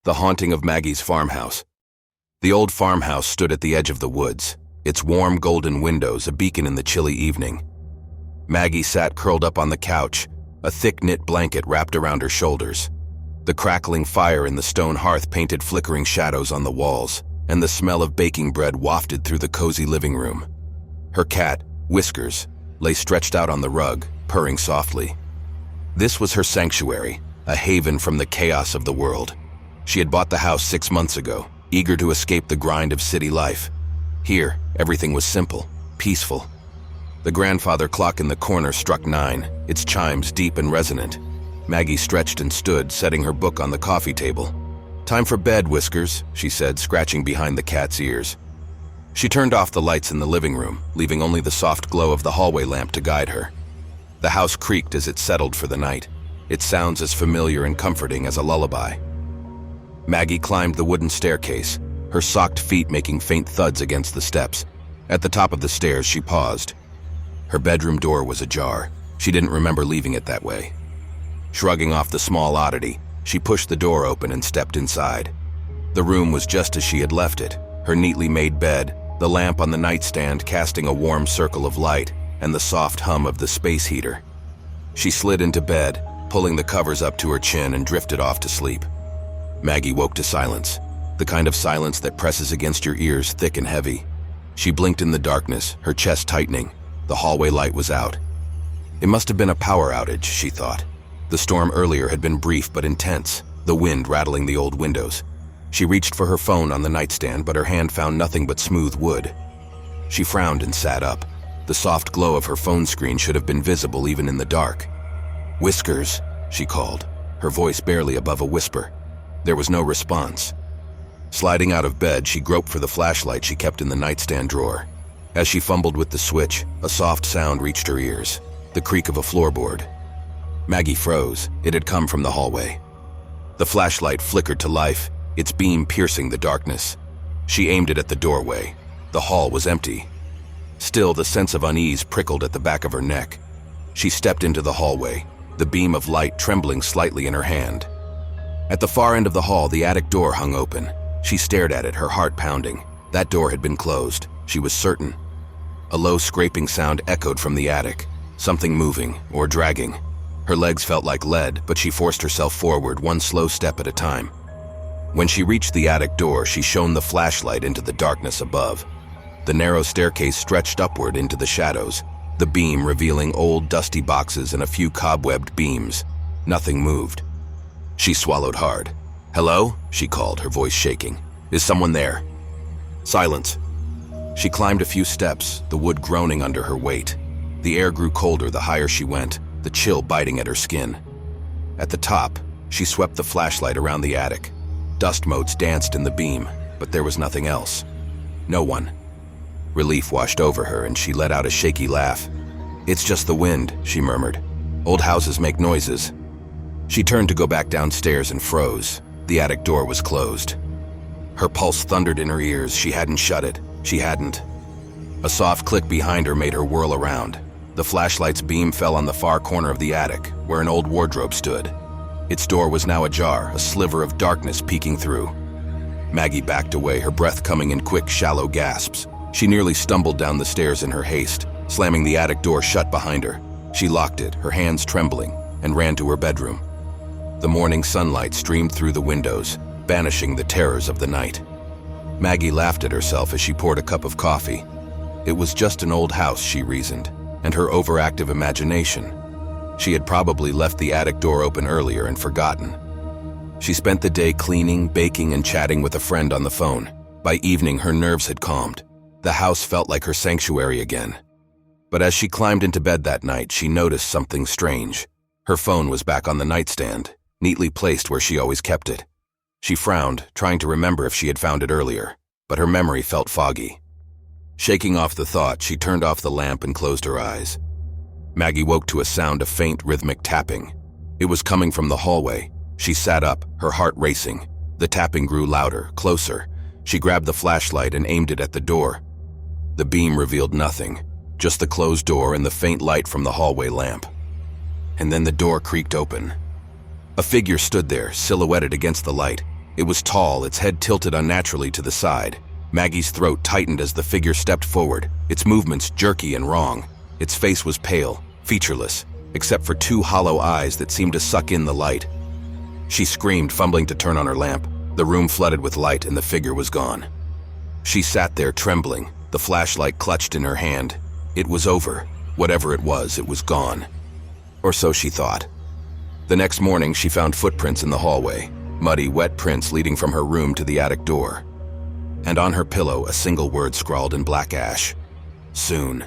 The haunting of Maggie's farmhouse. The old farmhouse stood at the edge of the woods, its warm golden windows a beacon in the chilly evening. Maggie sat curled up on the couch, a thick-knit blanket wrapped around her shoulders. The crackling fire in the stone hearth painted flickering shadows on the walls, and the smell of baking bread wafted through the cozy living room. Her cat, Whiskers, lay stretched out on the rug, purring softly. This was her sanctuary, a haven from the chaos of the world. She had bought the house 6 months ago, eager to escape the grind of city life. Here, everything was simple, peaceful. The grandfather clock in the corner struck 9, its chimes deep and resonant. Maggie stretched and stood, setting her book on the coffee table. "Time for bed, Whiskers," she said, scratching behind the cat's ears. She turned off the lights in the living room, leaving only the soft glow of the hallway lamp to guide her. The house creaked as it settled for the night, its sounds as familiar and comforting as a lullaby. Maggie climbed the wooden staircase, her socked feet making faint thuds against the steps. At the top of the stairs, she paused. Her bedroom door was ajar. She didn't remember leaving it that way. Shrugging off the small oddity, she pushed the door open and stepped inside. The room was just as she had left it, her neatly made bed, the lamp on the nightstand casting a warm circle of light, and the soft hum of the space heater. She slid into bed, pulling the covers up to her chin, and drifted off to sleep. Maggie woke to silence, the kind of silence that presses against your ears thick and heavy. She blinked in the darkness, her chest tightening. The hallway light was out. It must have been a power outage, she thought. The storm earlier had been brief but intense, the wind rattling the old windows. She reached for her phone on the nightstand, but her hand found nothing but smooth wood. She frowned and sat up. The soft glow of her phone screen should have been visible even in the dark. "Whiskers," she called, her voice barely above a whisper. There was no response. Sliding out of bed, she groped for the flashlight she kept in the nightstand drawer. As she fumbled with the switch, a soft sound reached her ears, the creak of a floorboard. Maggie froze. It had come from the hallway. The flashlight flickered to life, its beam piercing the darkness. She aimed it at the doorway. The hall was empty. Still, the sense of unease prickled at the back of her neck. She stepped into the hallway, the beam of light trembling slightly in her hand. At the far end of the hall, the attic door hung open. She stared at it, her heart pounding. That door had been closed, she was certain. A low scraping sound echoed from the attic, something moving or dragging. Her legs felt like lead, but she forced herself forward, one slow step at a time. When she reached the attic door, she shone the flashlight into the darkness above. The narrow staircase stretched upward into the shadows, the beam revealing old dusty boxes and a few cobwebbed beams. Nothing moved. She swallowed hard. "Hello?" she called, her voice shaking. "Is someone there?" Silence. She climbed a few steps, the wood groaning under her weight. The air grew colder the higher she went, the chill biting at her skin. At the top, she swept the flashlight around the attic. Dust motes danced in the beam, but there was nothing else. No one. Relief washed over her, and she let out a shaky laugh. "It's just the wind," she murmured. "Old houses make noises." She turned to go back downstairs and froze. The attic door was closed. Her pulse thundered in her ears. She hadn't shut it. She hadn't. A soft click behind her made her whirl around. The flashlight's beam fell on the far corner of the attic, where an old wardrobe stood. Its door was now ajar, a sliver of darkness peeking through. Maggie backed away, her breath coming in quick, shallow gasps. She nearly stumbled down the stairs in her haste, slamming the attic door shut behind her. She locked it, her hands trembling, and ran to her bedroom. The morning sunlight streamed through the windows, banishing the terrors of the night. Maggie laughed at herself as she poured a cup of coffee. It was just an old house, she reasoned, and her overactive imagination. She had probably left the attic door open earlier and forgotten. She spent the day cleaning, baking, and chatting with a friend on the phone. By evening, her nerves had calmed. The house felt like her sanctuary again. But as she climbed into bed that night, she noticed something strange. Her phone was back on the nightstand, neatly placed where she always kept it. She frowned, trying to remember if she had found it earlier, but her memory felt foggy. Shaking off the thought, she turned off the lamp and closed her eyes. Maggie woke to a sound of faint, rhythmic tapping. It was coming from the hallway. She sat up, her heart racing. The tapping grew louder, closer. She grabbed the flashlight and aimed it at the door. The beam revealed nothing, just the closed door and the faint light from the hallway lamp. And then the door creaked open. A figure stood there, silhouetted against the light. It was tall, its head tilted unnaturally to the side. Maggie's throat tightened as the figure stepped forward, its movements jerky and wrong. Its face was pale, featureless, except for two hollow eyes that seemed to suck in the light. She screamed, fumbling to turn on her lamp. The room flooded with light and the figure was gone. She sat there trembling, the flashlight clutched in her hand. It was over. Whatever it was gone. Or so she thought. The next morning, she found footprints in the hallway, muddy, wet prints leading from her room to the attic door. And on her pillow, a single word scrawled in black ash: soon.